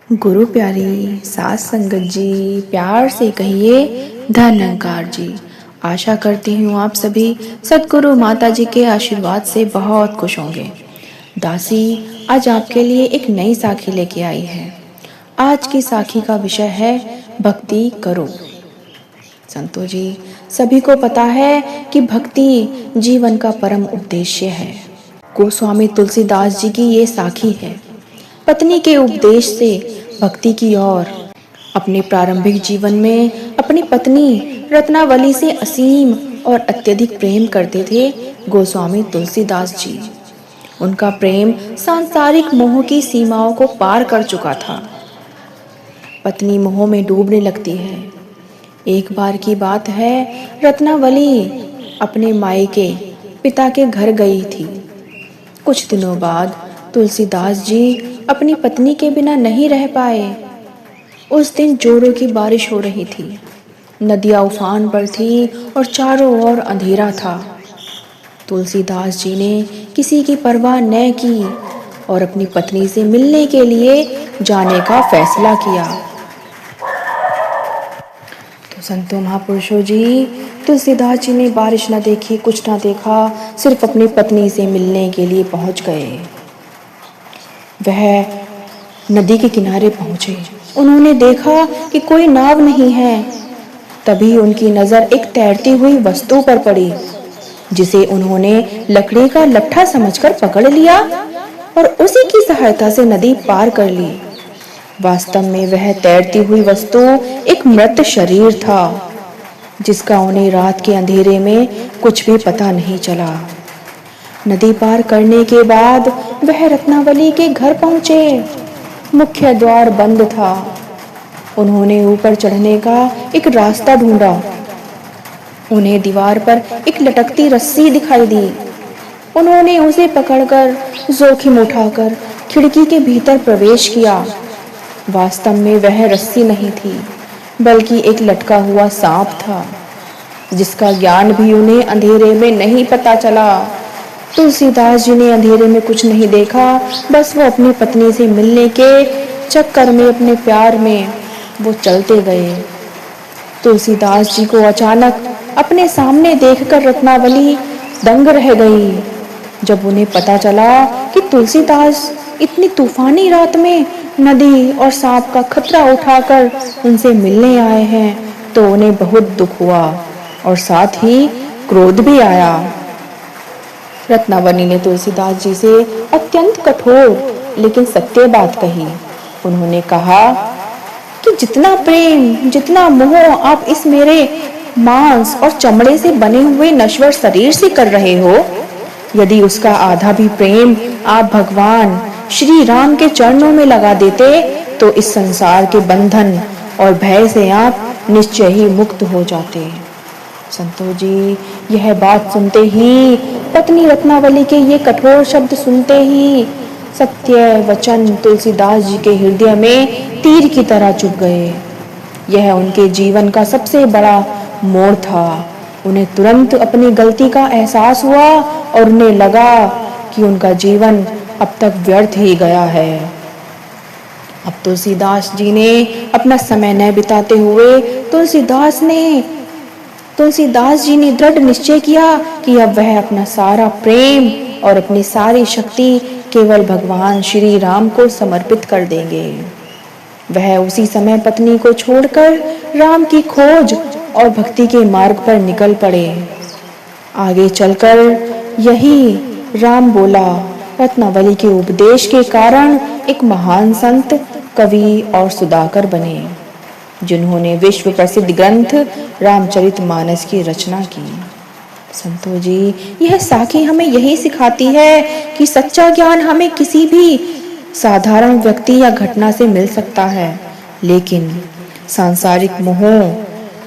गुरु प्यारी सास संगत जी, प्यार से कहिए धन निरंकार जी। आशा करती हूँ आप सभी सतगुरु माता जी के आशीर्वाद से बहुत खुश होंगे। दासी आज आपके लिए एक नई साखी लेके आई है। आज की साखी का विषय है भक्ति करो। संतो जी, सभी को पता है कि भक्ति जीवन का परम उद्देश्य है। गोस्वामी तुलसीदास जी की ये साखी है। पत्नी के उपदेश से भक्ति की ओर। अपने प्रारंभिक जीवन में अपनी पत्नी रत्नावली से असीम और अत्यधिक प्रेम करते थे गोस्वामी तुलसीदास जी। उनका प्रेम सांसारिक मोह की सीमाओं को पार कर चुका था। पत्नी मोह में डूबने लगती है। एक बार की बात है, रत्नावली अपने मायके पिता के घर गई थी। कुछ दिनों बाद तुलसीदास जी अपनी पत्नी के बिना नहीं रह पाए। उस दिन जोरों की बारिश हो रही थी। नदियां उफान पर थी और चारों ओर अंधेरा था। तुलसीदास जी ने किसी की परवाह न की और अपनी पत्नी से मिलने के लिए जाने का फैसला किया। तो संतो महापुरुषों जी, तुलसीदास जी ने बारिश न देखी, कुछ न देखा, सिर्फ अपनी पत्नी से मिलने के लिए पहुंच गए। वह नदी के किनारे पहुंचे। उन्होंने देखा कि कोई नाव नहीं है। तभी उनकी नजर एक तैरती हुई वस्तु पर पड़ी, जिसे उन्होंने लकड़ी का लट्ठा समझकर पकड़ लिया और उसी की सहायता से नदी पार कर ली। वास्तव में वह तैरती हुई वस्तु एक मृत शरीर था, जिसका उन्हें रात के अंधेरे में कुछ भी पता नहीं चला। नदी पार करने के बाद वह रत्नावली के घर पहुंचे। मुख्य द्वार बंद था। उन्होंने ऊपर चढ़ने का एक रास्ता ढूंढा। उन्हें दीवार पर एक लटकती रस्सी दिखाई दी। उन्होंने उसे पकड़कर जोखिम उठाकर खिड़की के भीतर प्रवेश किया। वास्तव में वह रस्सी नहीं थी, बल्कि एक लटका हुआ सांप था, जिसका ज्ञान भी उन्हें अंधेरे में नहीं पता चला। तुलसीदास जी ने अंधेरे में कुछ नहीं देखा, बस वो अपनी पत्नी से मिलने के चक्कर में, अपने प्यार में वो चलते गए। तुलसीदास जी को अचानक अपने सामने देखकर रत्नावली दंग रह गई। जब उन्हें पता चला कि तुलसीदास इतनी तूफानी रात में नदी और सांप का खतरा उठाकर उनसे मिलने आए हैं, तो उन्हें बहुत दुख हुआ और साथ ही क्रोध भी आया। रत्नावली ने तुलसीदास जी से अत्यंत कठोर लेकिन सत्य बात कही। उन्होंने कहा कि जितना प्रेम, जितना मोह आप इस मेरे मांस और चमड़े से बने हुए नश्वर शरीर से कर रहे हो, यदि उसका आधा भी प्रेम आप भगवान श्री राम के चरणों में लगा देते, तो इस संसार के बंधन और भय से आप निश्चय ही मुक्त हो जाते। संतो जी, यह बात सुनते ही, पत्नी रत्नावली के ये कठोर शब्द सुनते ही, सत्य वचन तुलसीदास जी के हृदय में तीर की तरह चुभ गए। यह उनके जीवन का सबसे बड़ा मोड़ था। उन्हें तुरंत अपनी गलती का एहसास हुआ और उन्हें लगा कि उनका जीवन अब तक व्यर्थ ही गया है। अब तुलसीदास जी ने अपना समय न बिताते हुए तुलसीदास जी ने दृढ़ निश्चय किया कि अब वह अपना सारा प्रेम और अपनी सारी शक्ति केवल भगवान श्री राम को समर्पित कर देंगे। वह उसी समय पत्नी को छोड़कर राम की खोज और भक्ति के मार्ग पर निकल पड़े। आगे चलकर यही राम बोला रत्नावली के उपदेश के कारण एक महान संत, कवि और सुधाकर बने, जिन्होंने विश्व प्रसिद्ध ग्रंथ रामचरितमानस की रचना की। संतो जी, यह साखी हमें यही सिखाती है कि सच्चा ज्ञान हमें किसी भी साधारण व्यक्ति या घटना से मिल सकता है, लेकिन सांसारिक मोह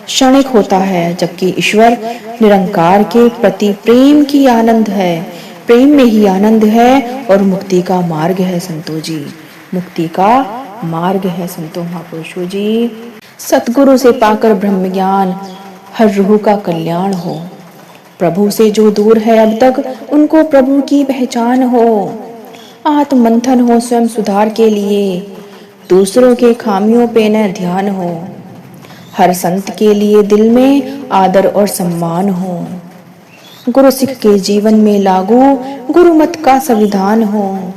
क्षणिक होता है, जबकि ईश्वर निरंकार के प्रति प्रेम की आनंद है। प्रेम में ही आनंद है और मुक्ति का मार्ग है। संतो जी, मुक्ति का मार्ग है। संतो महापुरुषों जी, सतगुरु से पाकर ब्रह्म ज्ञान, हर रूह का कल्याण हो। प्रभु से जो दूर है अब तक, उनको प्रभु की पहचान हो। आत्म मंथन हो स्वयं सुधार के लिए। दूसरों के खामियों पे न ध्यान हो। हर संत के लिए दिल में आदर और सम्मान हो। गुरु सिख के जीवन में लागू गुरुमत का संविधान हो।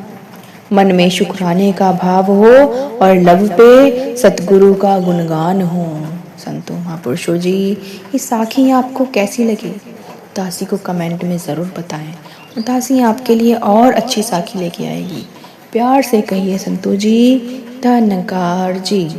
मन में शुक्राने का भाव हो और लब पे सतगुरु का गुणगान हो। संतों महापुरुषों जी, ये साखी आपको कैसी लगी? दासी को कमेंट में ज़रूर बताएं। और दासी आपके लिए और अच्छी साखी लेके आएगी। प्यार से कहिए संतों जी, धन्यकार जी।